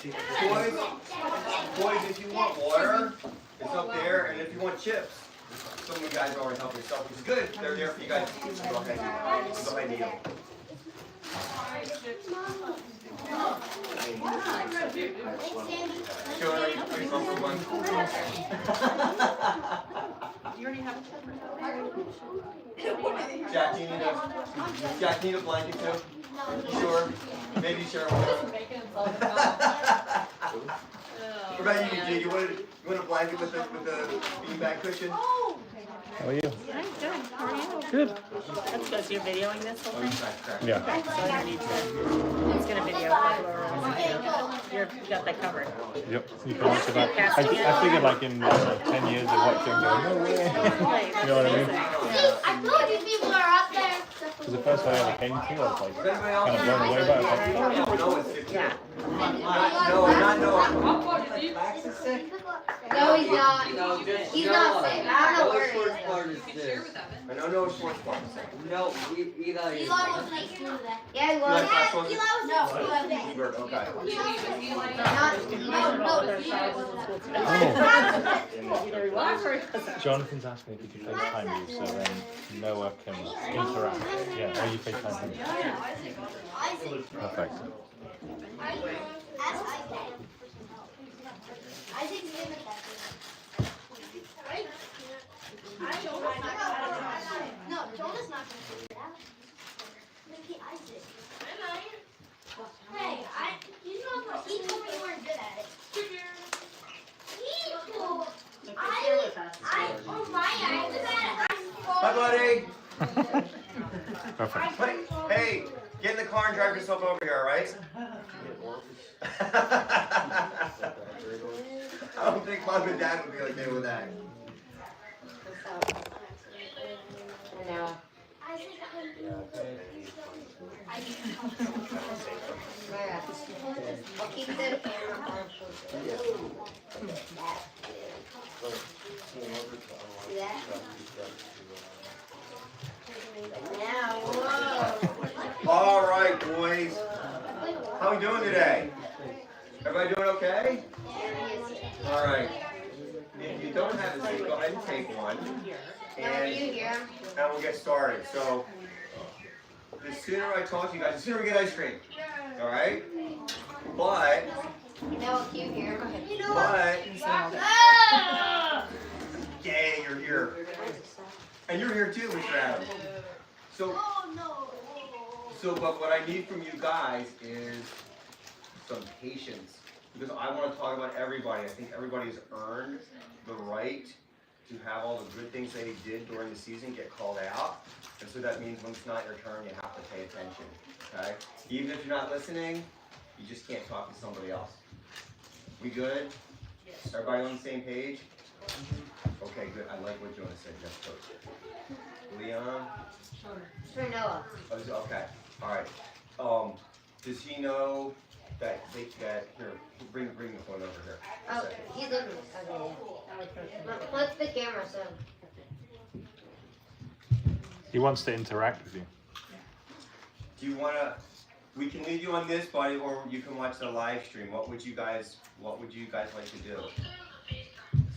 Boys, if you want water, it's up there, and if you want chips, some of you guys are already helping yourself, which is good. They're there for you guys. Go ahead and eat them. Sure, are you comfortable one? You already have a Jack, do you need a blanket too? Sure. Maybe sure. What about you, Jay? You want a blanket with the beanbag cushion? How are you? I'm good. How are you? Good. That's good. So you're videoing this whole thing? Yeah. Okay, so I need to. It's gonna video. You got that covered. Yep. You can watch it back. I figured like in 10 years of watching, no way. You know what I mean? I told you people are up there. Because the first time I ever came to, I was like kind of blown away by it. No, it's 15. Yeah. Not Noah. No, he's not. He's not sick. I don't know where he is. I know Noah's short spot. No, Eli is. Eli was nice too. Yeah, he was. Eli was Eli was no. Okay. Either he was or he wasn't. Jonathan's asked me if he could FaceTime you so then Noah can interact. Yeah, or you FaceTime him. Perfect. Isaac's in the right? No, Jonah's not going to figure it out. Maybe Isaac. Hey, you know, he told me you weren't good at it. He told on my iPad, Hi, buddy. Perfect. Hey, get in the car and drive yourself over here, all right? I don't think Mom and Dad would be okay with that. I'll keep the camera on. See that? Now, whoa. All right, boys. How we doing today? Everybody doing okay? All right. If you don't have a seat, go ahead and take one. And we'll get started. So, the sooner I talk to you guys, the sooner we get ice cream. All right? But, yay, you're here. And you're here too, Mr. Adam. So, but what I need from you guys is some patience. Because I want to talk about everybody. I think everybody's earned the right to have all the good things they did during the season get called out. And so that means when it's not your turn, you have to pay attention. Okay? Even if you're not listening, you just can't talk to somebody else. We good? Yes. Everybody on the same page? Okay, good. I like what Jonah said. Yes, coach. Leon? For Noah. Oh, okay. All right. Does he know that here? Bring the phone over here. Oh, he's looking. Okay, yeah. Flip the camera so. He wants to interact with you. Do you wanna? We can leave you on this, buddy, or you can watch the live stream. What would you guys like to do?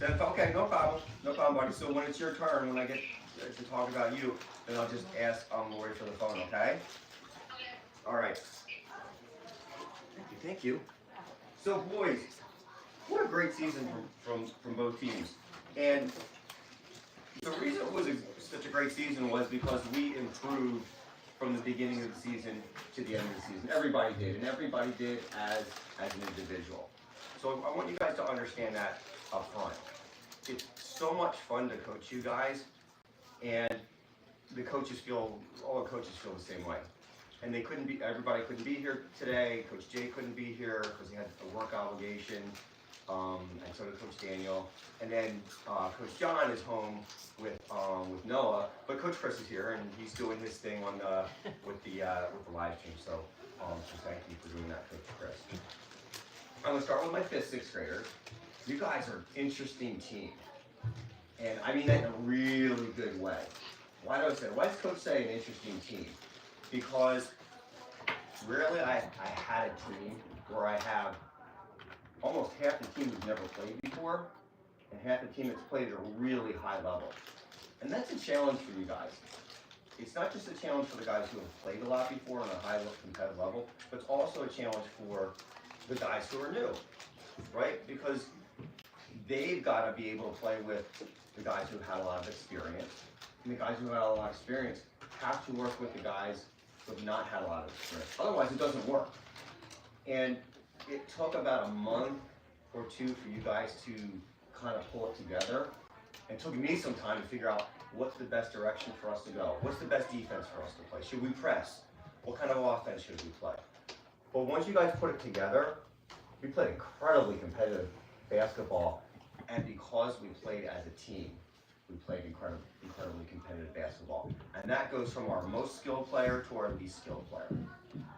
Okay, no problem, buddy. So when it's your turn, when I get to talk about you, then I'll just ask Lori for the phone. Okay? All right. Thank you. So boys, what a great season from both teams. And the reason it was such a great season was because we improved from the beginning of the season to the end of the season. Everybody did, and everybody did as an individual. So I want you guys to understand that up front. It's so much fun to coach you guys, and all the coaches feel the same way. And everybody couldn't be here today. Coach Jay couldn't be here because he had a work obligation, and so did Coach Daniel. And then Coach John is home with Noah, but Coach Chris is here and he's doing his thing with the live stream. So thank you for doing that, Coach Chris. I'm gonna start with my 5th, 6th graders. You guys are an interesting team, and I mean that in a really good way. Why does Coach say an interesting team? Because rarely I had a team where I have almost half the team who's never played before, and half the team that's played at a really high level. And that's a challenge for you guys. It's not just a challenge for the guys who have played a lot before on a high competitive level, but it's also a challenge for the guys who are new, right? Because they've got to be able to play with the guys who've had a lot of experience, and the guys who have had a lot of experience have to work with the guys who have not had a lot of experience. Otherwise, it doesn't work. And it took about a month or two for you guys to kind of pull it together. And it took me some time to figure out what's the best direction for us to go. What's the best defense for us to play? Should we press? What kind of offense should we play? But once you guys put it together, we played incredibly competitive basketball. And because we played as a team, we played incredibly competitive basketball. And that goes from our most skilled player to our least skilled player.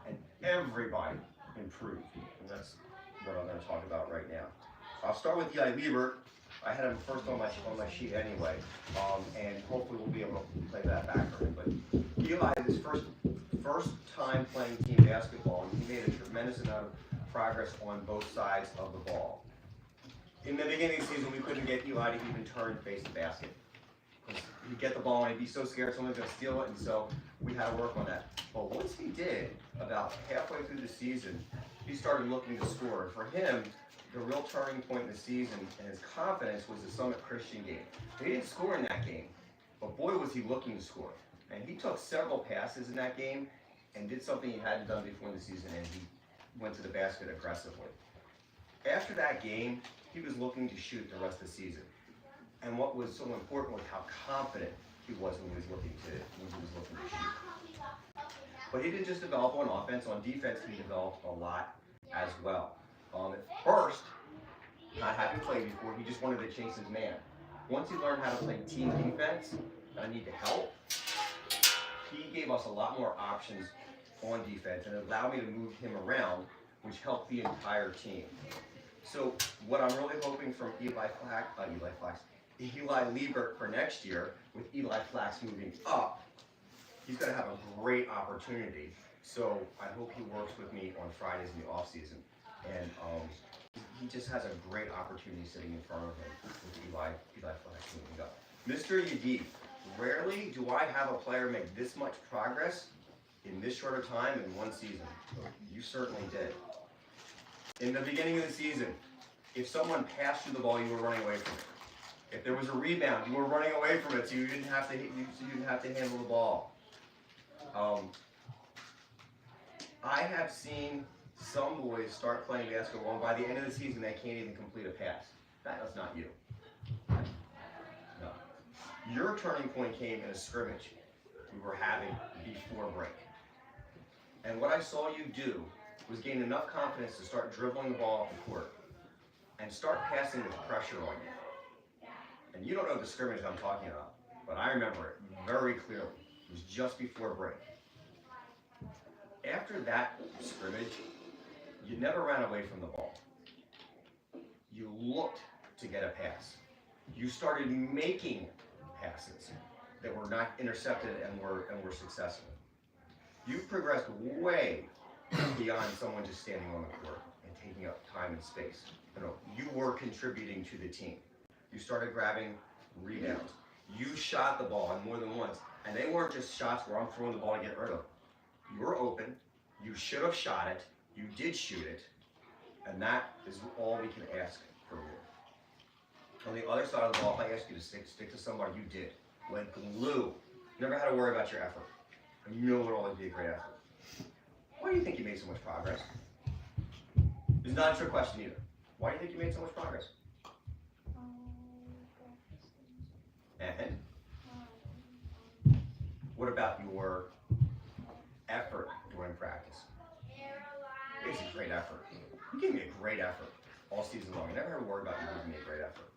And everybody improved. And that's what I'm going to talk about right now. I'll start with Eli Liebert. I had him first on my sheet anyway, and hopefully we'll be able to play that back for him. But Eli is his first time playing team basketball, and he made a tremendous amount of progress on both sides of the ball. In the beginning of the season, we couldn't get Eli to even turn and face the basket. He'd get the ball and he'd be so scared someone's going to steal it, and so we had to work on that. But once he did, about halfway through the season, he started looking to score. And for him, the real turning point in the season and his confidence was the Summit Christian game. He didn't score in that game, but boy was he looking to score. And he took several passes in that game and did something he hadn't done before in the season, and he went to the basket aggressively. After that game, he was looking to shoot the rest of the season. And what was so important was how confident he was when he was looking to shoot. But he didn't just develop on offense. On defense, he developed a lot as well. At first, not having played before, he just wanted to chase his man. Once he learned how to play team defense, and I need to help, he gave us a lot more options on defense and allowed me to move him around, which helped the entire team. So what I'm really hoping from Eli Liebert for next year, with Eli Flax moving up, he's going to have a great opportunity. So I hope he works with me on Fridays in the off season. And he just has a great opportunity sitting in front of him with Eli Flax moving up. Mr. Yadid, rarely do I have a player make this much progress in this short of time in one season. You certainly did. In the beginning of the season, if someone passed you the ball, you were running away from it. If there was a rebound, you were running away from it, so you didn't have to handle the ball. I have seen some boys start playing basketball, and by the end of the season, they can't even complete a pass. That was not you. No. Your turning point came in a scrimmage we were having before break. And what I saw you do was gain enough confidence to start dribbling the ball off the court and start passing with pressure on you. And you don't know the scrimmage I'm talking about, but I remember it very clearly. It was just before break. After that scrimmage, you never ran away from the ball. You looked to get a pass. You started making passes that were not intercepted and were successful. You progressed way beyond someone just standing on the court and taking up time and space. You were contributing to the team. You started grabbing rebounds. You shot the ball more than once, and they weren't just shots where I'm throwing the ball to get rid of. You were open. You should have shot it. You did shoot it, and that is all we can ask for you. On the other side of the ball, if I ask you to stick to somebody, you did. Went glue. Never had to worry about your effort. And you know it will always be a great effort. Why do you think you made so much progress? It's not a trick question either. Why do you think you made so much progress? And what about your effort during practice? It was a great effort. You gave me a great effort all season long. I never had to worry about you giving me a great effort.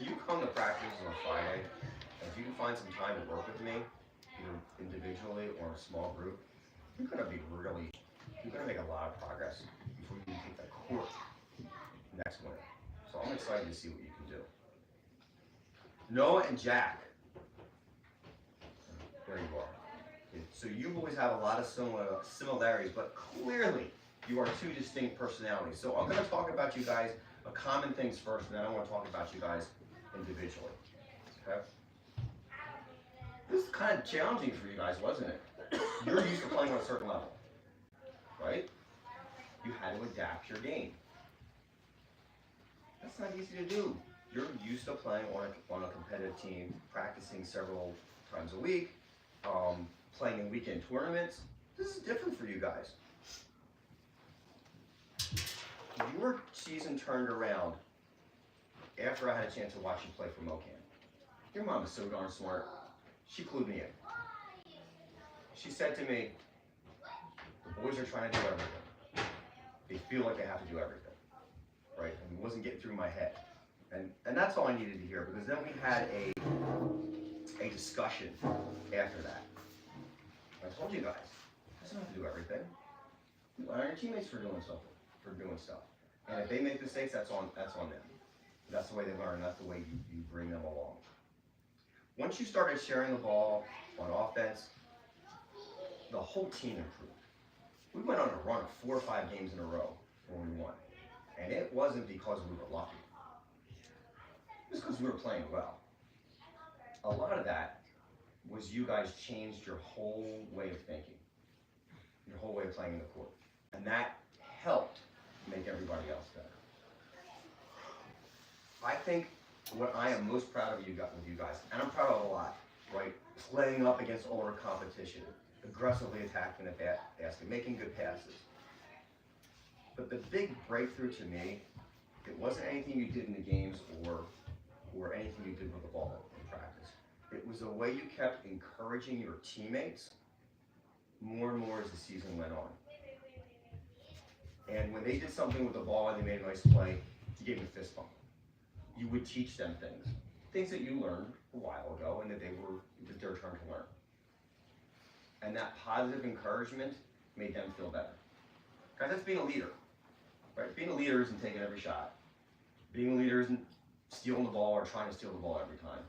You come to practice on Friday, and if you can find some time to work with me, either individually or in a small group, you're gonna make a lot of progress before you take the court next winter. So I'm excited to see what you can do. Noah and Jack. There you are. So you boys have a lot of similarities, but clearly You are two distinct personalities. So I'm gonna talk about you guys, common things first, and then I wanna talk about you guys individually, okay? This is kind of challenging for you guys, wasn't it? You're used to playing on a certain level, right? You had to adapt your game. That's not easy to do. You're used to playing on a competitive team, practicing several times a week, playing in weekend tournaments. This is different for you guys. Your season turned around after I had a chance to watch you play for MoCan. Your mom is so darn smart. She clued me in. She said to me, the boys are trying to do everything. They feel like they have to do everything, right? And it wasn't getting through my head. And that's all I needed to hear, because then we had a discussion after that. I told you guys, I don't have to do everything. You rely on your teammates for doing stuff. And if they make mistakes, that's on them. That's the way they learn, that's the way you bring them along. Once you started sharing the ball on offense, the whole team improved. We went on a run of 4 or 5 games in a row when we won. And it wasn't because we were lucky. It was because we were playing well. A lot of that was you guys changed your whole way of thinking, your whole way of playing in the court. And that helped make everybody else better. I think what I am most proud of with you guys, and I'm proud of a lot, right? Playing up against older competition, aggressively attacking the basket, making good passes. But the big breakthrough to me, it wasn't anything you did in the games or anything you did with the ball in practice. It was the way you kept encouraging your teammates more and more as the season went on. And when they did something with the ball and they made a nice play, you gave them a fist bump. You would teach them things that you learned a while ago and that it's their turn to learn. And that positive encouragement made them feel better. Guys, that's being a leader, right? Being a leader isn't taking every shot. Being a leader isn't stealing the ball or trying to steal the ball every time.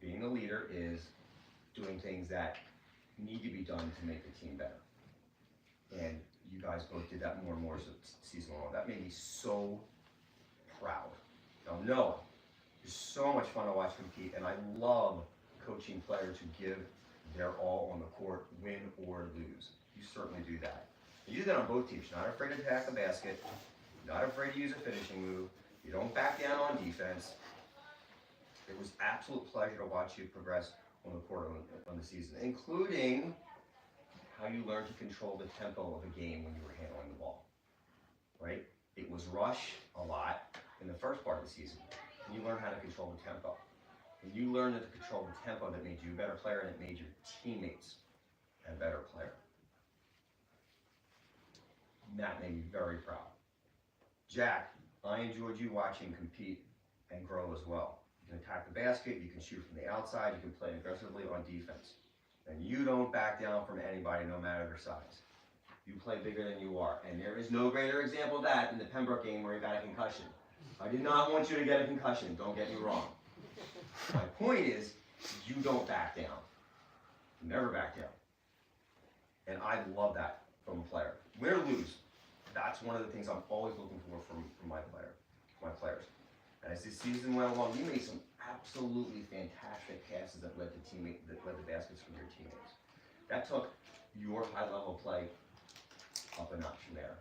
Being a leader is doing things that need to be done to make the team better. And you guys both did that more and more as the season went on. That made me so proud. Now, Noah, it's so much fun to watch compete, and I love coaching players who give their all on the court, win or lose. You certainly do that. You do that on both teams. You're not afraid to attack the basket. You're not afraid to use a finishing move. You don't back down on defense. It was absolute pleasure to watch you progress on the court on the season, including how you learned to control the tempo of a game when you were handling the ball, right? It was rush a lot in the first part of the season. And you learned how to control the tempo. And you learned to control the tempo that made you a better player and it made your teammates a better player. And that made me very proud. Jack, I enjoyed you watching compete and grow as well. You can attack the basket, you can shoot from the outside, you can play aggressively on defense. And you don't back down from anybody, no matter their size. You play bigger than you are. And there is no greater example of that than the Pembroke game where you got a concussion. I did not want you to get a concussion, don't get me wrong. My point is, you don't back down. You never back down. And I love that from a player. Win or lose, that's one of the things I'm always looking for from my players. And as the season went along, you made some absolutely fantastic passes that led the baskets from your teammates. That took your high level play up a notch from there.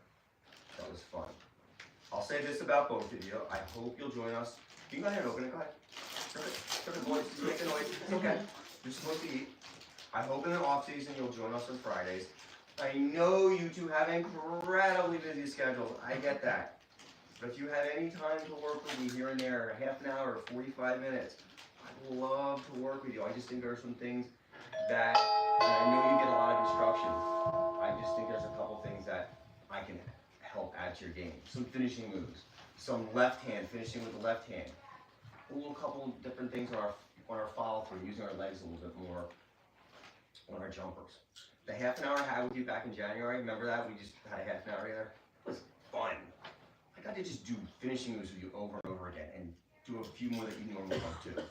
That was fun. I'll say this about both of you. I hope you'll join us. You can go ahead and open it. Go ahead. Turn it, boys. Make a noise. It's okay. You're supposed to eat. I hope in the off season you'll join us on Fridays. I know you two have incredibly busy schedules. I get that. But if you have any time to work with me here and there, half an hour, 45 minutes, I'd love to work with you. I just think there are some things that, and I know you get a lot of instruction. I just think there's a couple things that I can help add to your game. Some finishing moves, some left hand, finishing with the left hand. A little couple of different things on our follow through, using our legs a little bit more on our jumpers. The half an hour I had with you back in January, remember that? We just had a half an hour together. It was fun. I got to just do finishing moves with you over and over again and do a few more that you normally don't do.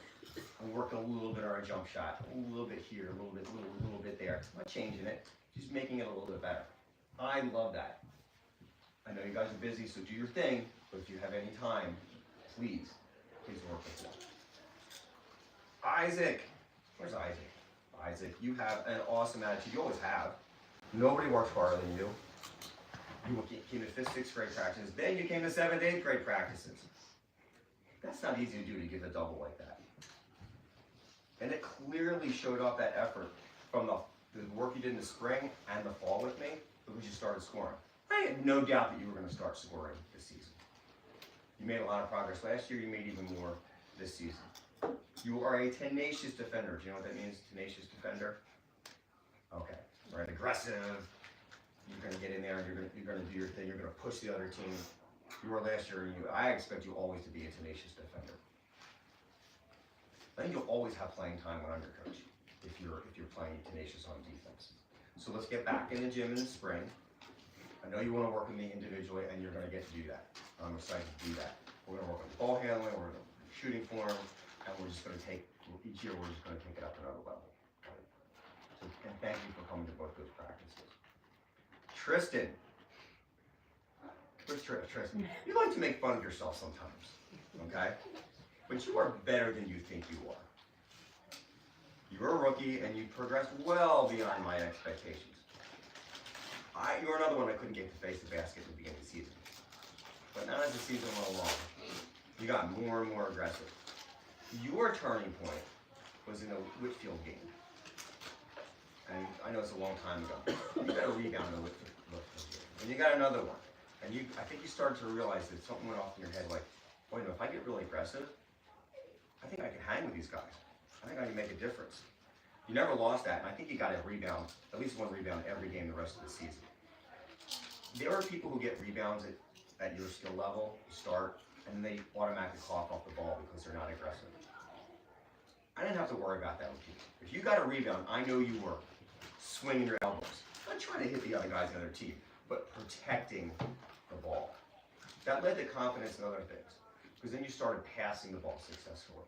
And work a little bit on our jump shot, a little bit here, a little bit there. I'm not changing it, just making it a little bit better. I love that. know you guys are busy, so do your thing, but if you have any time, please work with them. Isaac, where's Isaac? Isaac, you have an awesome attitude. You always have. Nobody works harder than you. You came to 5th, 6th grade practices. Then you came to 7th, 8th grade practices. That's not easy to do, to give a double like that. And it clearly showed off that effort from the work you did in the spring and the fall with me, because you started scoring. I had no doubt that you were going to start scoring this season. You made a lot of progress last year. You made even more this season. You are a tenacious defender. Do you know what that means, tenacious defender? Okay, right, aggressive. You're going to get in there and you're going to do your thing. You're going to push the other team. You were last year, and I expect you always to be a tenacious defender. I think you'll always have playing time when I'm your coach if you're playing tenacious on defense. So let's get back in the gym in the spring. I know you want to work with me individually, and you're going to get to do that. I'm excited to do that. We're going to work on ball handling. We're going to shooting form, and we're just going to take each year. We're just going to take it up another level. So, and thank you for coming to both those practices. Tristan. Where's Tristan? You like to make fun of yourself sometimes, okay? But you are better than you think you are. You're a rookie, and you progressed well beyond my expectations. You're another one I couldn't get to face the basket at the beginning of the season. But now as the season went along, you got more and more aggressive. Your turning point was in the Whitfield game. And I know it's a long time ago. You got a rebound in the Whitfield game. And you got another one. And I think you started to realize that something went off in your head like, wait a minute, if I get really aggressive, I think I can hang with these guys. I think I can make a difference. You never lost that, and I think you got a rebound, at least one rebound every game the rest of the season. There are people who get rebounds at your skill level, start, and they automatically cough off the ball because they're not aggressive. I didn't have to worry about that with you. If you got a rebound, I know you were swinging your elbows, not trying to hit the other guys on the other team, but protecting the ball. That led to confidence and other things, because then you started passing the ball successfully,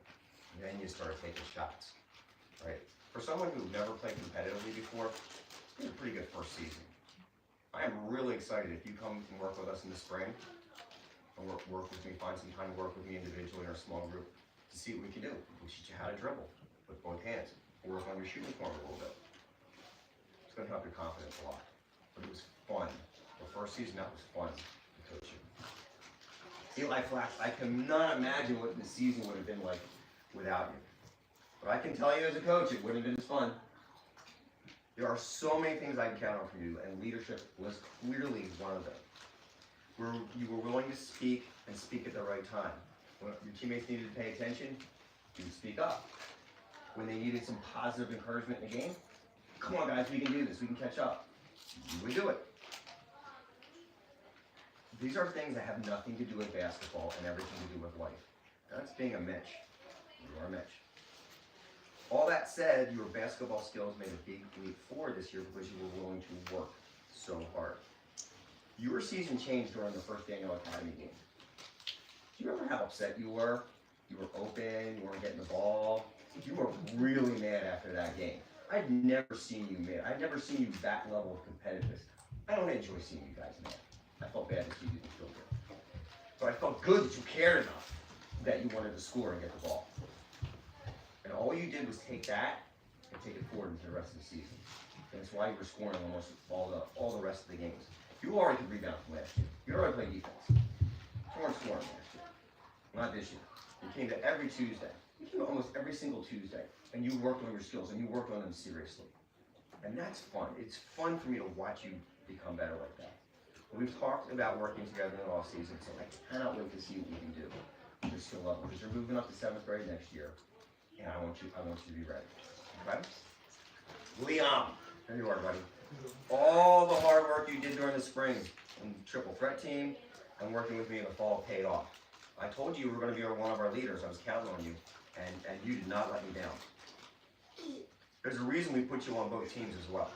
and then you started taking shots, right? For someone who never played competitively before, it was a pretty good first season. I am really excited if you come and work with us in the spring, and work with me, find some time to work with me individually in our small group to see what we can do. We'll teach you how to dribble with both hands. We'll work on your shooting form a little bit. It's going to help your confidence a lot. But it was fun. The first season, that was fun to coach you. Eli Flax, I cannot imagine what the season would have been like without you. But I can tell you as a coach, it wouldn't have been as fun. There are so many things I can count on from you, and leadership was clearly one of them. Where you were willing to speak and speak at the right time. When your teammates needed to pay attention, you would speak up. When they needed some positive encouragement in the game, come on guys, we can do this, we can catch up. You would do it. These are things that have nothing to do with basketball and everything to do with life. That's being a Mitch. You are a Mitch. All that said, your basketball skills made a big leap forward this year because you were willing to work so hard. Your season changed during the first Daniel Academy game. Do you remember how upset you were? You were open, you weren't getting the ball. You were really mad after that game. I'd never seen you mad. I'd never seen you that level of competitiveness. I don't enjoy seeing you guys mad. I felt bad that you didn't feel good. But I felt good that you cared enough that you wanted to score and get the ball. And all you did was take that and take it forward into the rest of the season. And that's why you were scoring almost all the rest of the games. You already could rebound from last year. You already played defense. You weren't scoring last year. Not this year. You came to every Tuesday. You came to almost every single Tuesday. And you worked on your skills, and you worked on them seriously. And that's fun. It's fun for me to watch you become better like that. We've talked about working together in the off season, so I cannot wait to see what we can do with your skill level, because you're moving up to 7th grade next year, and I want you to be ready. Okay? Liam, there you are, buddy. All the hard work you did during the spring in the triple threat team and working with me in the fall paid off. I told you you were going to be one of our leaders. I was counting on you, and you did not let me down. There's a reason we put you on both teams as well.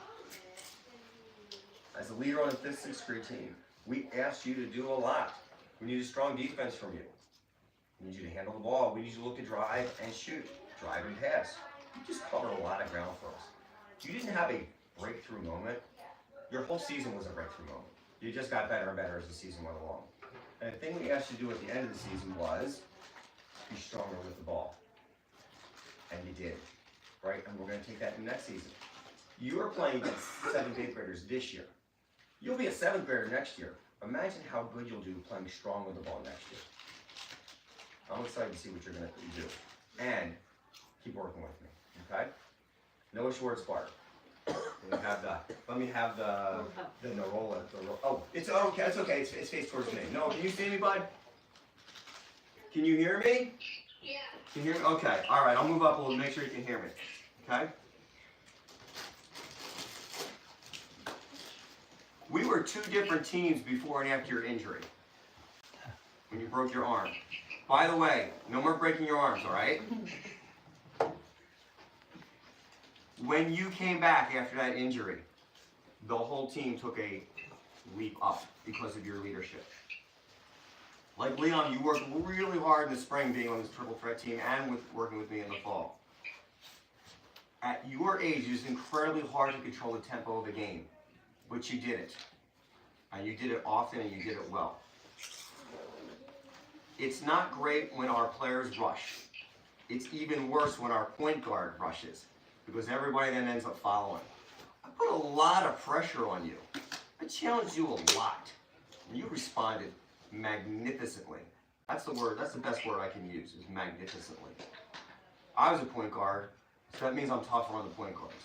As a leader on the 5th, 6th grade team, we asked you to do a lot. We need a strong defense from you. We need you to handle the ball. We need you to look to drive and shoot, drive and pass. You just covered a lot of ground for us. You didn't have a breakthrough moment. Your whole season was a breakthrough moment. You just got better and better as the season went along. And the thing we asked you to do at the end of the season was be stronger with the ball. And you did, right? And we're going to take that in the next season. You are playing against 7th, 8th graders this year. You'll be a 7th grader next year. Imagine how good you'll do playing strong with the ball next year. I'm excited to see what you're going to do. And keep working with me, okay? Noah Schwartzbart. Let me have the Norola. Oh, it's okay. It's okay. It's face towards me. Noah, can you see me, bud? Can you hear me? Yeah. Can you hear me? Okay. All right. I'll move up a little. Make sure you can hear me. Okay. We were 2 different teams before and after your injury. When you broke your arm. By the way, no more breaking your arms. All right. When you came back after that injury, the whole team took a leap up because of your leadership. Like Leon, you worked really hard in the spring being on this triple threat team and working with me in the fall. At your age, it is incredibly hard to control the tempo of a game, but you did it. And you did it often and you did it well. It's not great when our players rush. It's even worse when our point guard rushes, because everybody then ends up following. I put a lot of pressure on you. I challenged you a lot. And you responded magnificently. That's the word, that's the best word I can use, is magnificently. I was a point guard, so that means I'm tougher on the point guards.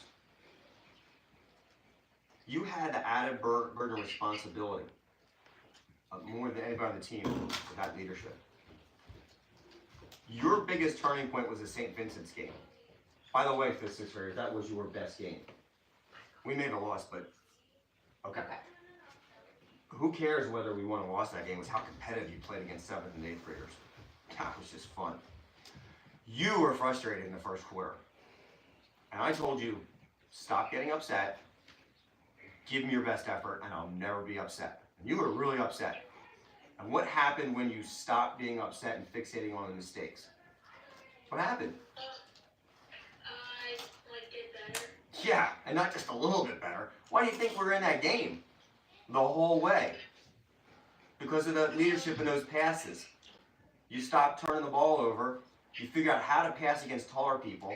You had the added burden of responsibility, more than anybody on the team with that leadership. Your biggest turning point was the St. Vincent's game. By the way, 5th, 6th graders, that was your best game. We may have lost, but okay. Who cares whether we won or lost that game? It was how competitive you played against 7th and 8th graders. That was just fun. You were frustrated in the first quarter. And I told you, stop getting upset, give me your best effort, and I'll never be upset. And you were really upset. And what happened when you stopped being upset and fixating on the mistakes? What happened? Yeah, and not just a little bit better. Why do you think we're in that game the whole way? Because of the leadership in those passes. You stopped turning the ball over, you figured out how to pass against taller people,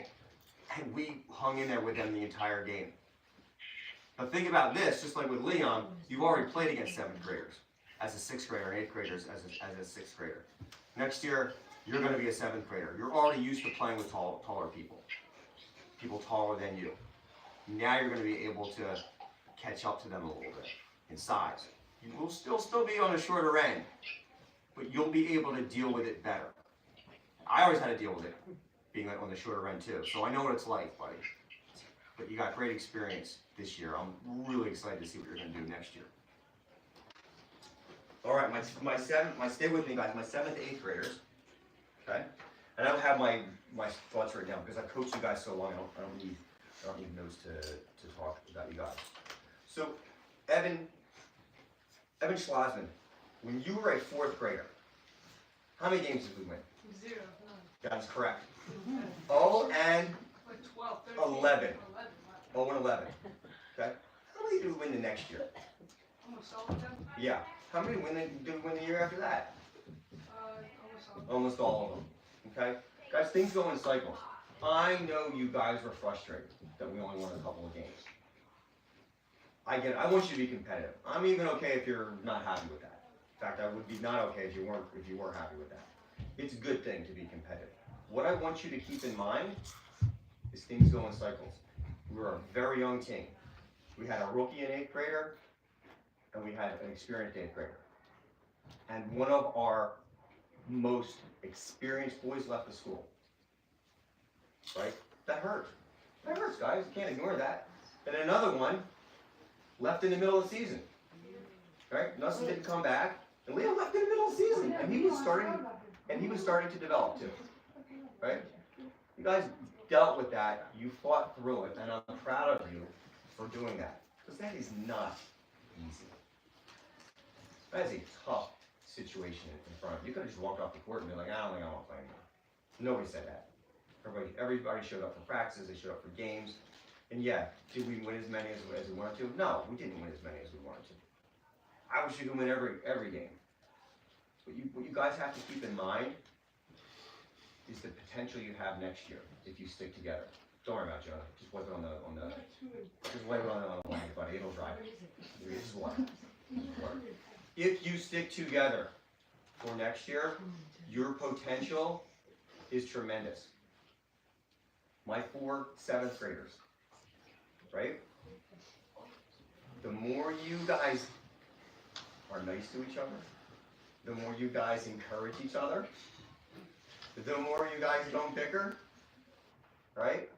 and we hung in there with them the entire game. Now think about this, just like with Leon, you've already played against 7th graders as a 6th grader and 8th graders as a 6th grader. Next year, you're going to be a 7th grader. You're already used to playing with taller people, people taller than you. Now you're going to be able to catch up to them a little bit in size. You will still be on the shorter end, but you'll be able to deal with it better. I always had to deal with it, being on the shorter end too, so I know what it's like, buddy. But you got great experience this year. I'm really excited to see what you're going to do next year. All right, stay with me, guys. My 7th, 8th graders, okay? And I don't have my thoughts right now because I've coached you guys so long. I don't need notes to talk about you guys. So, Evan Schlossman, when you were a 4th grader, how many games did we win? 0, none. That's correct. 0 and Like 12, 13, 11. 0 and 11. Okay. How many did we win the next year? Almost all of them. Yeah. How many did we win the year after that? Almost all of them. Almost all of them. Okay. Guys, things go in cycles. I know you guys were frustrated that we only won a couple of games. I get it. I want you to be competitive. I'm even okay if you're not happy with that. In fact, I would be not okay if you weren't happy with that. It's a good thing to be competitive. What I want you to keep in mind is things go in cycles. We were a very young team. We had a rookie and 8th grader, and we had an experienced 8th grader. And one of our most experienced boys left the school. Right? That hurts. That hurts, guys. You can't ignore that. And another one left in the middle of the season. Right? Nelson didn't come back, and Leo left in the middle of the season, and he was starting to develop too. Right? You guys dealt with that. You fought through it, and I'm proud of you for doing that, because that is not easy. That is a tough situation in front of you. You could have just walked off the court and been like, I don't think I want to play anymore. Nobody said that. Everybody showed up for practices, they showed up for games. And yeah, did we win as many as we wanted to? No, we didn't win as many as we wanted to. I wish you could win every game. What you guys have to keep in mind is the potential you have next year if you stick together. Don't worry about it, Jonah. Just wipe it on the just wipe it on the blanket, buddy. It'll dry. This is water. If you stick together for next year, your potential is tremendous. My 4 7th graders, right? The more you guys are nice to each other, the more you guys encourage each other, the more you guys don't bicker, right?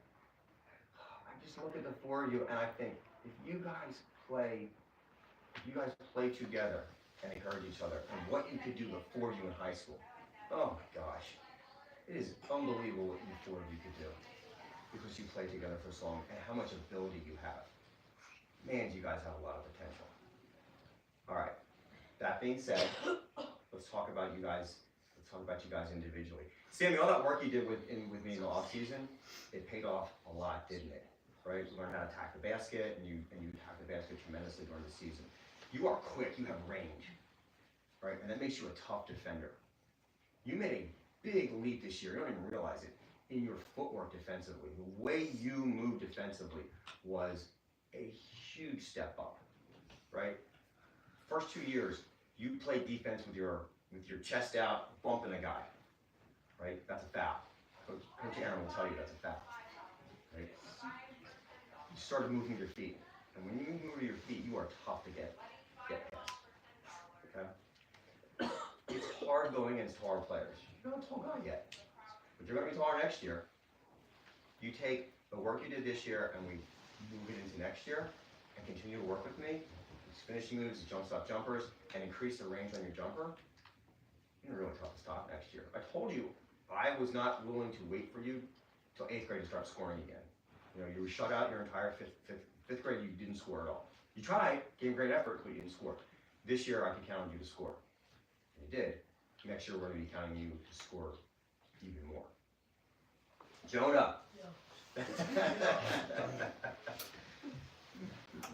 I just look at the 4 of you and I think, if you guys play together and encourage each other, and what you could do the 4 of you in high school, oh my gosh, it is unbelievable what you 4 of you could do, because you play together for so long, and how much ability you have. Man, you guys have a lot of potential. All right, that being said, let's talk about you guys individually. Sammy, all that work you did with me in the off season, it paid off a lot, didn't it? Right? You learned how to attack the basket, and you attack the basket tremendously during the season. You are quick, you have range, right? And that makes you a tough defender. You made a big leap this year, you don't even realize it, in your footwork defensively. The way you moved defensively was a huge step up, right? First 2 years, you played defense with your chest out, bumping a guy, right? That's a foul. Coach Aaron will tell you that's a foul, right? You started moving your feet, and when you move your feet, you are tough to get past, okay? It's hard going against taller players. You're not a tall guy yet, but you're going to be taller next year. You take the work you did this year and we move it into next year and continue to work with me, these finishing moves, jump stop jumpers, and increase the range on your jumper, you're really tough to stop next year. I told you, I was not willing to wait for you till 8th grade to start scoring again. You know, you were shut out your entire fifth grade, you didn't score at all. You tried, gave great effort, but you didn't score. This year I could count on you to score. And you did. Next year we're going to be counting you to score even more. Jonah.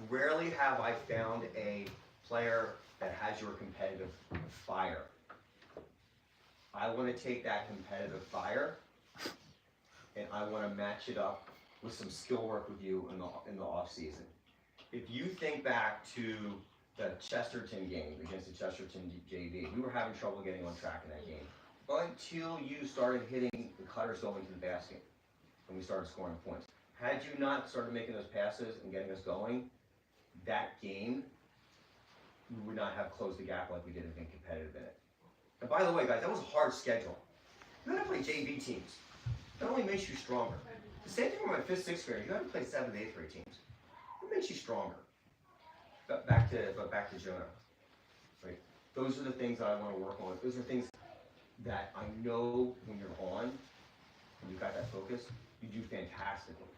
Rarely have I found a player that has your competitive fire. I want to take that competitive fire and I want to match it up with some skill work with you in the off season. If you think back to the Chesterton game against the Chesterton JV, we were having trouble getting on track in that game until you started hitting the cutters going to the basket and we started scoring points. Had you not started making those passes and getting us going, that game, we would not have closed the gap like we did and been competitive in it. And by the way, guys, that was a hard schedule. You had to play JV teams. That only makes you stronger. The same thing with my 5th, 6th grade. You had to play 7th, 8th grade teams. It makes you stronger. But back to Jonah. Right? Those are the things that I want to work on. Those are things that I know when you're on, and you've got that focus, you do fantastically.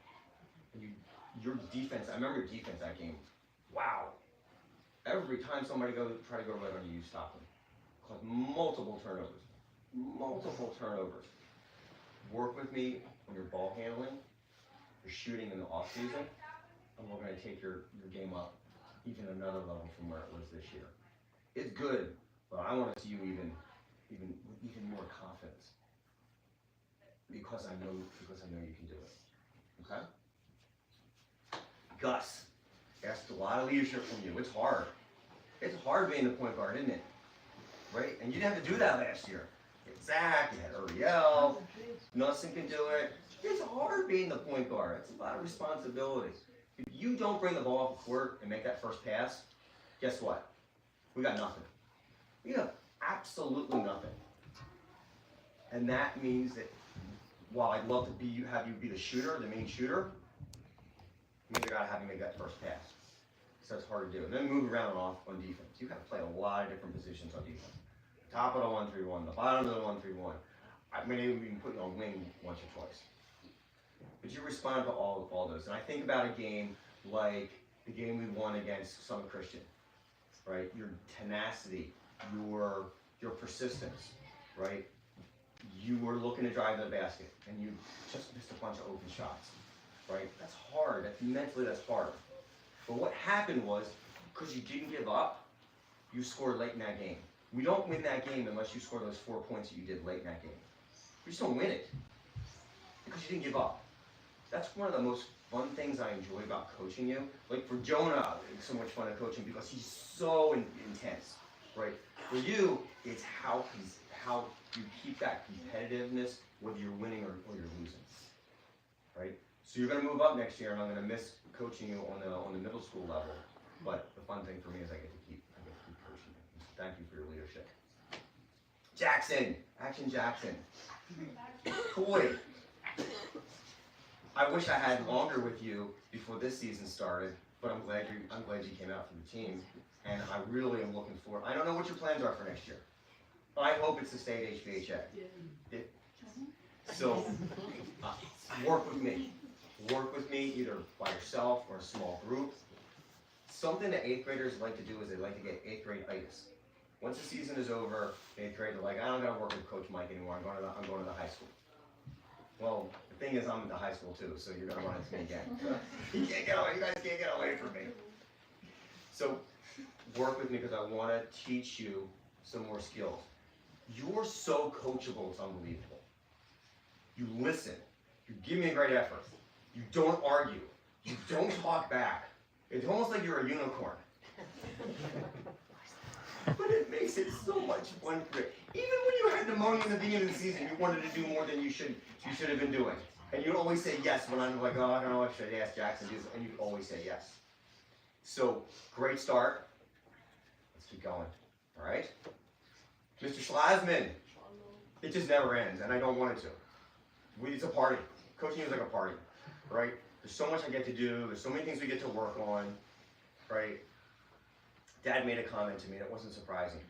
And your defense, I remember your defense that game. Wow. Every time somebody try to go right on you, stop them. Cause multiple turnovers. Multiple turnovers. Work with me on your ball handling, your shooting in the off season, and we're going to take your game up even another level from where it was this year. It's good, but I want to see you even more confidence because I know you can do it. Okay? Gus asked a lot of leadership from you. It's hard. It's hard being the point guard, isn't it? Right? And you didn't have to do that last year. You had Zach, you had Uriel, Nussin can do it. It's hard being the point guard. It's a lot of responsibility. If you don't bring the ball off the court and make that first pass, guess what? We got nothing. We have absolutely nothing. And that means that while I'd love to have you be the shooter, the main shooter, it means I gotta have you make that first pass. So it's hard to do. And then move around on defense. You gotta play a lot of different positions on defense. Top of the 1-3-1, the bottom of the 1-3-1. I may even put you on wing once or twice. But you respond to all those. And I think about a game like the game we won against Summit Christian, right? Your tenacity, your persistence, right? You were looking to drive to the basket and you just missed a bunch of open shots, right? That's hard. Mentally that's hard. But what happened was, because you didn't give up, you scored late in that game. We don't win that game unless you score those 4 points that you did late in that game. We just don't win it because you didn't give up. That's one of the most fun things I enjoy about coaching you. Like for Jonah, it's so much fun to coach him because he's so intense, right? For you, it's how you keep that competitiveness whether you're winning or you're losing, right? So you're going to move up next year, and I'm going to miss coaching you on the middle school level. But the fun thing for me is I get to keep coaching you. So thank you for your leadership. Jackson, Action Jackson. Boy, I wish I had longer with you before this season started, but I'm glad you came out for the team, and I really am looking forward. I don't know what your plans are for next year. I hope it's to stay at HBHA. So work with me. Work with me either by yourself or a small group. Something that 8th graders like to do is they like to get 8th grade itis. Once the season is over, 8th grade, they're like, I don't gotta work with Coach Mike anymore. I'm going to the high school. Well, the thing is, I'm in the high school too, so you're gonna run into me again. You guys can't get away from me. So work with me because I want to teach you some more skills. You're so coachable, it's unbelievable. You listen. You give me a great effort. You don't argue. You don't talk back. It's almost like you're a unicorn. But it makes it so much fun for you. Even when you had pneumonia in the beginning of the season, you wanted to do more than you should have been doing. And you'd always say yes when I'm like, oh, I don't know, should I ask Jackson to do this? And you'd always say yes. So, great start. Let's keep going. All right? Mr. Schlasman. It just never ends, and I don't want it to. It's a party. Coaching is like a party, right? There's so much I get to do. There's so many things we get to work on, right? Dad made a comment to me that wasn't surprising.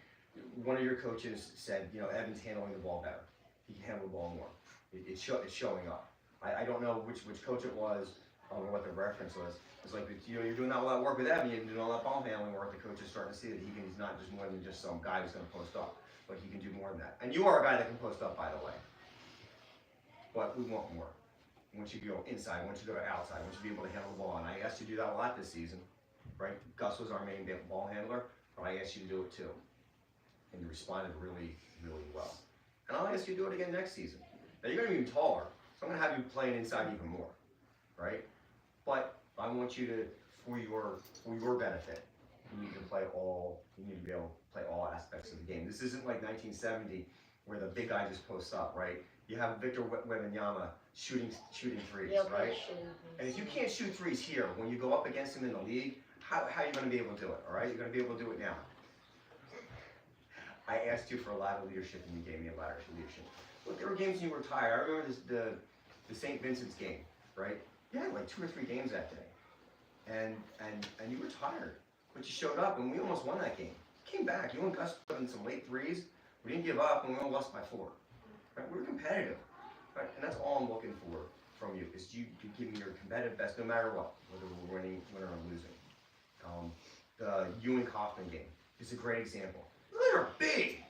One of your coaches said, you know, Evan's handling the ball better. He can handle the ball more. It's showing up. I don't know which coach it was. I don't know what the reference was. It's like, you know, you're doing all that work with Evan. You're doing all that ball handling work. The coach is starting to see that he's not just more than just some guy who's going to post up, but he can do more than that. And you are a guy that can post up, by the way. But we want more. I want you to go inside. I want you to go outside. I want you to be able to handle the ball. And I asked you to do that a lot this season, right? Gus was our main ball handler, but I asked you to do it too. And you responded really, really well. And I'll ask you to do it again next season. Now you're going to be even taller, so I'm going to have you playing inside even more, right? But I want you to, for your benefit, you need to be able to play all aspects of the game. This isn't like 1970 where the big guy just posts up, right? You have Victor Wembanyama shooting threes, right? And if you can't shoot threes here, when you go up against him in the league, how are you going to be able to do it, all right? You're going to be able to do it now. I asked you for a lot of leadership, and you gave me a lot of leadership. Look, there were games when you were tired. I remember the St. Vincent's game, right? You had like 2 or 3 games that day, and you were tired, but you showed up, and we almost won that game. You came back. You and Gus put in some late threes. We didn't give up, and we only lost by 4. Right? We were competitive, right? And that's all I'm looking for from you is you to give me your competitive best, no matter what, whether we're winning or losing. The Ewing Kaufman game is a great example. They were big.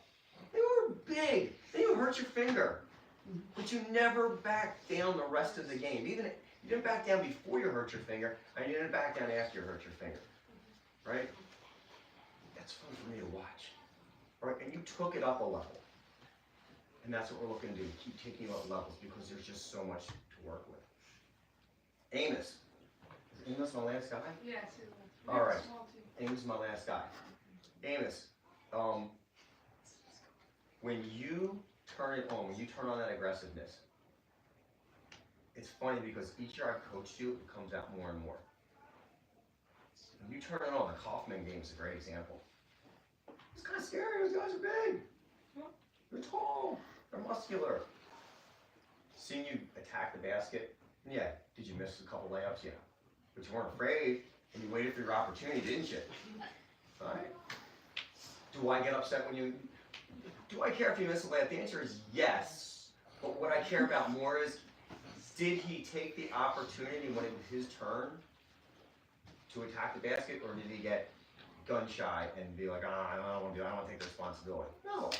They were big. They even hurt your finger. But you never backed down the rest of the game. Even you didn't back down before you hurt your finger, and you didn't back down after you hurt your finger. Right? That's fun for me to watch. Right? And you took it up a level. And that's what we're looking to do. Keep taking you up levels because there's just so much to work with. Amos. Is Amos my last guy? Yes. All right. Amos is my last guy. Amos, when you turn it on, when you turn on that aggressiveness, it's funny because each year I've coached you, it comes out more and more. When you turn it on, the Kaufman game is a great example. It's kind of scary. Those guys are big. They're tall. They're muscular. Seeing you attack the basket, yeah. Did you miss a couple layups? Yeah. But you weren't afraid, and you waited for your opportunity, didn't you? All right. Do I get upset when you... Do I care if you miss a layup? The answer is yes. But what I care about more is, did he take the opportunity when it was his turn to attack the basket, or did he get gun shy and be like, I don't want to do it. I don't want to take the responsibility? No.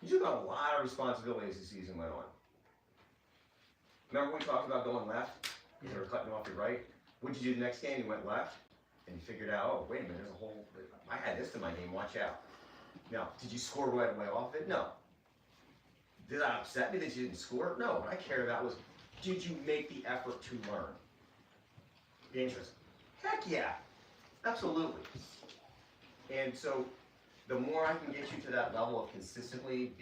You took on a lot of responsibility as the season went on. Remember we talked about going left? You were cutting off your right. What did you do the next game? You went left. and figured out, oh, wait a minute, there's a whole, I had this in my name, watch out. Now, did you score right away off it? No. Did that upset me that you didn't score? No. What I cared about was, did you make the effort to learn? Interest. Heck yeah. Absolutely. And so, the more I can get you to that level of consistently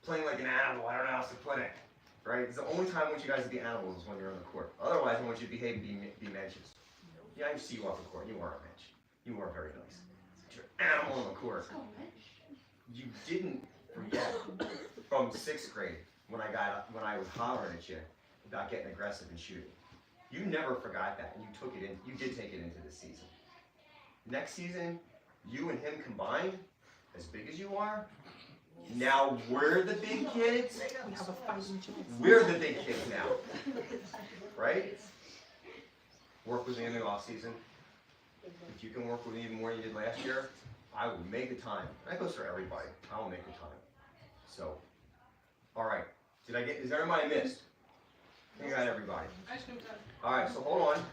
playing like an animal, I don't know how else to put it, right? It's the only time I want you guys to be animals is when you're on the court. Otherwise, I want you to behave and be mentions. Yeah, I see you off the court. You are a mensch. You are very nice. But you're an animal on the court. You didn't forget from 6th grade when I was hollering at you about getting aggressive and shooting. You never forgot that, and you did take it into the season. Next season, you and him combined, as big as you are, now we're the big kids. We're the big kids now, right? Work with me in the off season. If you can work with me even more than you did last year, I will make the time. That goes for everybody. I will make the time. So, all right. Is there anybody I missed? I think I got everybody. Ice cream time. All right, so hold on.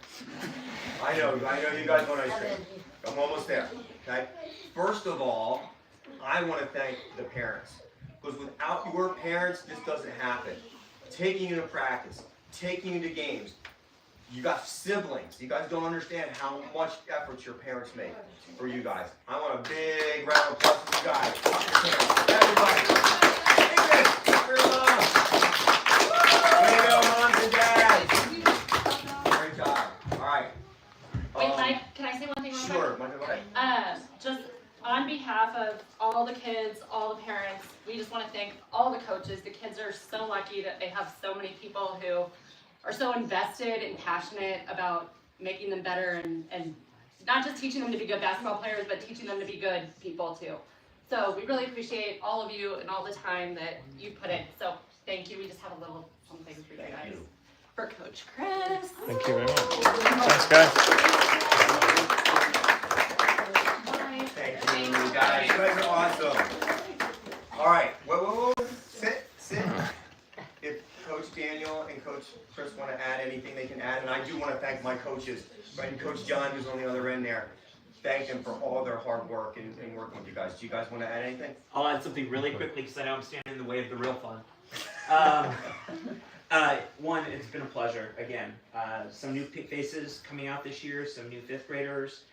I know you guys want ice cream. I'm almost there, okay? First of all, I want to thank the parents. Because without your parents, this doesn't happen. Taking you to practice, taking you to games. You got siblings. You guys don't understand how much effort your parents make for you guys. I want a big round of applause for you guys. Everybody. Give it up. Way to go, moms and dads. Great job. All right. Wait, Mike, can I say one thing real quick? Sure. Mike, go ahead. Just on behalf of all the kids, all the parents, we just want to thank all the coaches. The kids are so lucky that they have so many people who are so invested and passionate about making them better and not just teaching them to be good basketball players, but teaching them to be good people too. So we really appreciate all of you and all the time that you put in. So thank you. We just have a little something for you guys. Thank you. For Coach Chris. Thank you very much. Thanks, guys. Thank you, guys. You guys are awesome. All right. Whoa. Sit. If Coach Daniel and Coach Chris want to add anything, they can add. And I do want to thank my coaches, right? And Coach John, who's on the other end there. Thank them for all their hard work and working with you guys. Do you guys want to add anything? I'll add something really quickly because I know I'm standing in the way of the real fun. One, it's been a pleasure again. Some new faces coming out this year, some new 5th graders.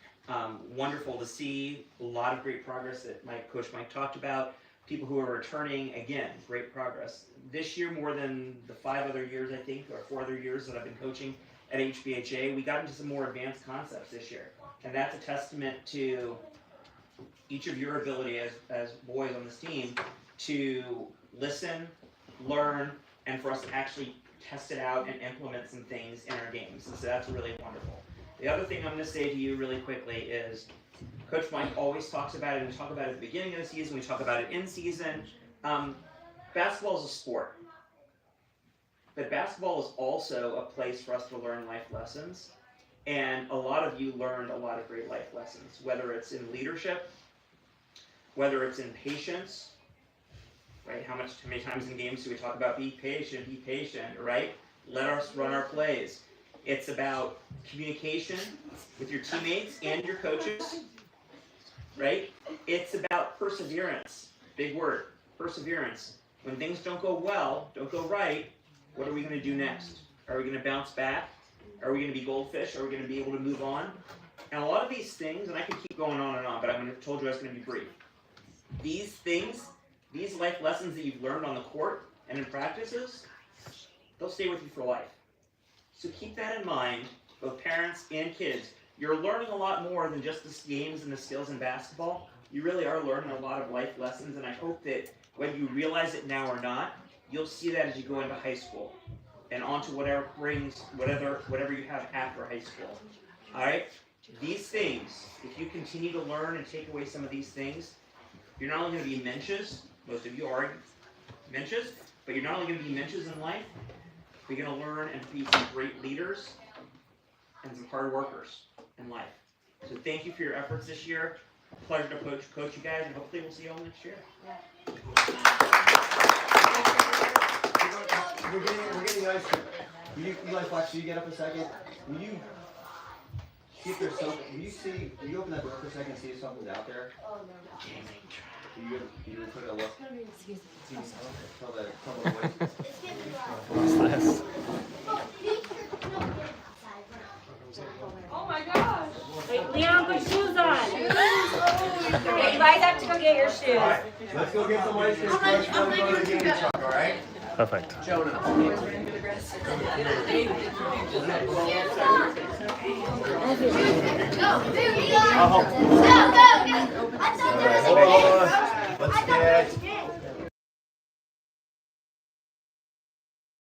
Wonderful to see. A lot of great progress that Coach Mike talked about. People who are returning, again, great progress. This year, more than the 5 other years, I think, or 4 other years that I've been coaching at HBHA, we got into some more advanced concepts this year. And that's a testament to each of your ability as boys on this team to listen, learn, and for us to actually test it out and implement some things in our games. And so that's really wonderful. The other thing I'm going to say to you really quickly is Coach Mike always talks about it, and we talk about it at the beginning of the season, we talk about it in season. Basketball is a sport. But basketball is also a place for us to learn life lessons. And a lot of you learned a lot of great life lessons, whether it's in leadership, whether it's in patience, right? How many times in games do we talk about be patient, right? Let us run our plays. It's about communication with your teammates and your coaches, right? It's about perseverance. Big word, perseverance. When things don't go well, don't go right, what are we going to do next? Are we going to bounce back? Are we going to be goldfish? Are we going to be able to move on? And a lot of these things, and I could keep going on and on, but I told you I was going to be brief. These things, these life lessons that you've learned on the court and in practices, they'll stay with you for life. So keep that in mind, both parents and kids. You're learning a lot more than just the games and the skills in basketball. You really are learning a lot of life lessons, and I hope that whether you realize it now or not, you'll see that as you go into high school and onto whatever you have after high school. All right? These things, if you continue to learn and take away some of these things, you're not only going to be menches, most of you are menches, but you're not only going to be menches in life, but you're going to learn and be some great leaders and some hard workers in life. So thank you for your efforts this year. Pleasure to coach you guys, and hopefully we'll see you all next year. We're getting ice cream. Will you guys watch? Will you get up a second? Will you See if there's something, will you open that door for a second, see if something's out there? You put a look? Tell the boys. What's this? Oh my gosh. Wait, Leon, put shoes on. Okay, you guys have to go get your shoes. Alright, let's go get some ice cream first, then we'll go to the game truck, alright? Perfect. Let's get